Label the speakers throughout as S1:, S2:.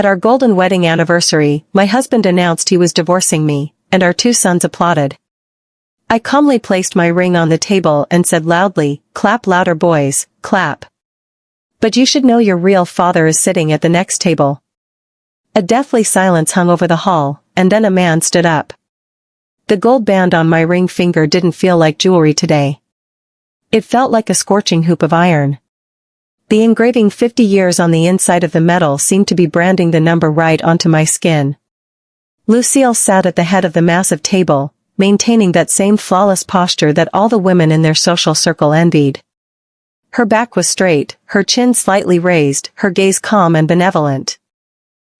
S1: At our golden wedding anniversary, my husband announced he was divorcing me, and our 2 sons applauded. I calmly placed my ring on the table and said loudly, "Clap louder, boys, clap. But you should know your real father is sitting at the next table." A deathly silence hung over the hall, and then a man stood up. The gold band on my ring finger didn't feel like jewelry today. It felt like a scorching hoop of iron. The engraving 50 years on the inside of the metal seemed to be branding the number right onto my skin. Lucille sat at the head of the massive table, maintaining that same flawless posture that all the women in their social circle envied. Her back was straight, her chin slightly raised, her gaze calm and benevolent.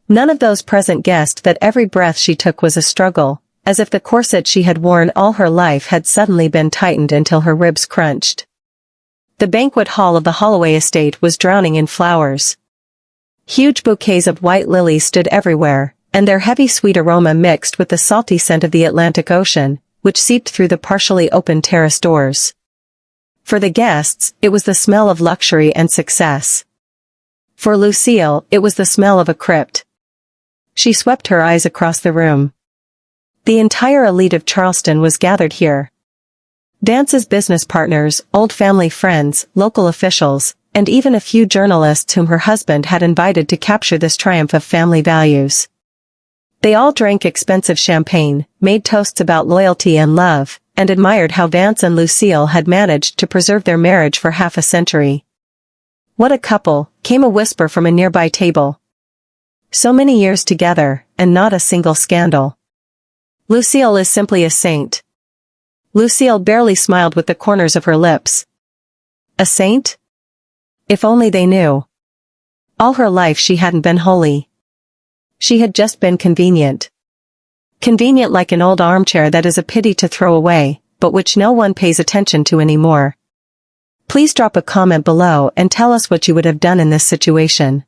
S1: None of those present guessed that every breath she took was a struggle, as if the corset she had worn all her life had suddenly been tightened until her ribs crunched. The banquet hall of the Holloway estate was drowning in flowers. Huge bouquets of white lilies stood everywhere, and their heavy sweet aroma mixed with the salty scent of the Atlantic Ocean, which seeped through the partially open terrace doors. For the guests, it was the smell of luxury and success. For Lucille, it was the smell of a crypt. She swept her eyes across the room. The entire elite of Charleston was gathered here. Vance's business partners, old family friends, local officials, and even a few journalists whom her husband had invited to capture this triumph of family values. They all drank expensive champagne, made toasts about loyalty and love, and admired how Vance and Lucille had managed to preserve their marriage for half a century. "What a couple," came a whisper from a nearby table. "So many years together, and not a single scandal. Lucille is simply a saint." Lucille barely smiled with the corners of her lips. A saint? If only they knew. All her life she hadn't been holy. She had just been convenient. Convenient like an old armchair that is a pity to throw away, but which no one pays attention to anymore. Please drop a comment below and tell us what you would have done in this situation.